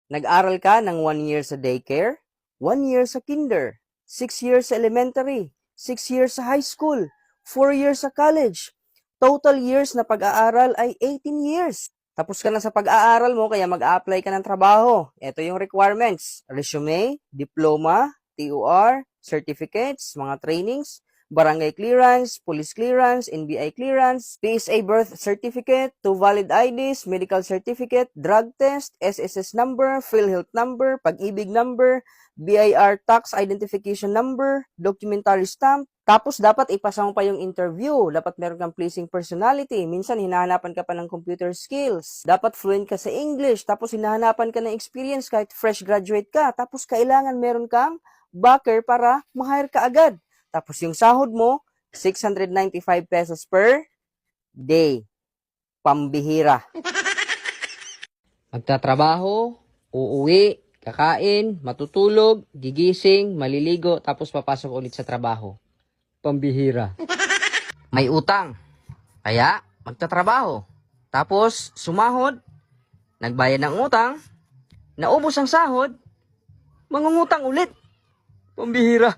Nag-aral ka ng 1 year sa daycare, 1 year sa kinder, 6 years sa elementary, 6 years sa high school, 4 years sa college. Total years na pag-aaral ay 18 years. Tapos ka na sa pag-aaral mo, kaya mag-a-apply ka ng trabaho. Ito yung requirements: resume, diploma, TOR, certificates, mga trainings, barangay clearance, police clearance, NBI clearance, PSA birth certificate, 2 valid IDs, medical certificate, drug test, SSS number, PhilHealth number, pag-ibig number, BIR tax identification number, documentary stamp. Tapos dapat ipasa mo pa yung interview. Dapat meron kang pleasing personality. Minsan hinahanapan ka pa ng computer skills. Dapat fluent ka sa English. Tapos hinahanapan ka ng experience kahit fresh graduate ka. Tapos kailangan meron kang backer para ma-hire ka agad. Tapos yung sahod mo, 695 pesos per day. Pambihira. Magtatrabaho, uuwi, kakain, matutulog, gigising, maliligo, tapos papasok ulit sa trabaho. Pambihira. May utang. Kaya, magtatrabaho. Tapos, sumahod, nagbayad ng utang, naubos ang sahod, mangungutang ulit. Pambihira.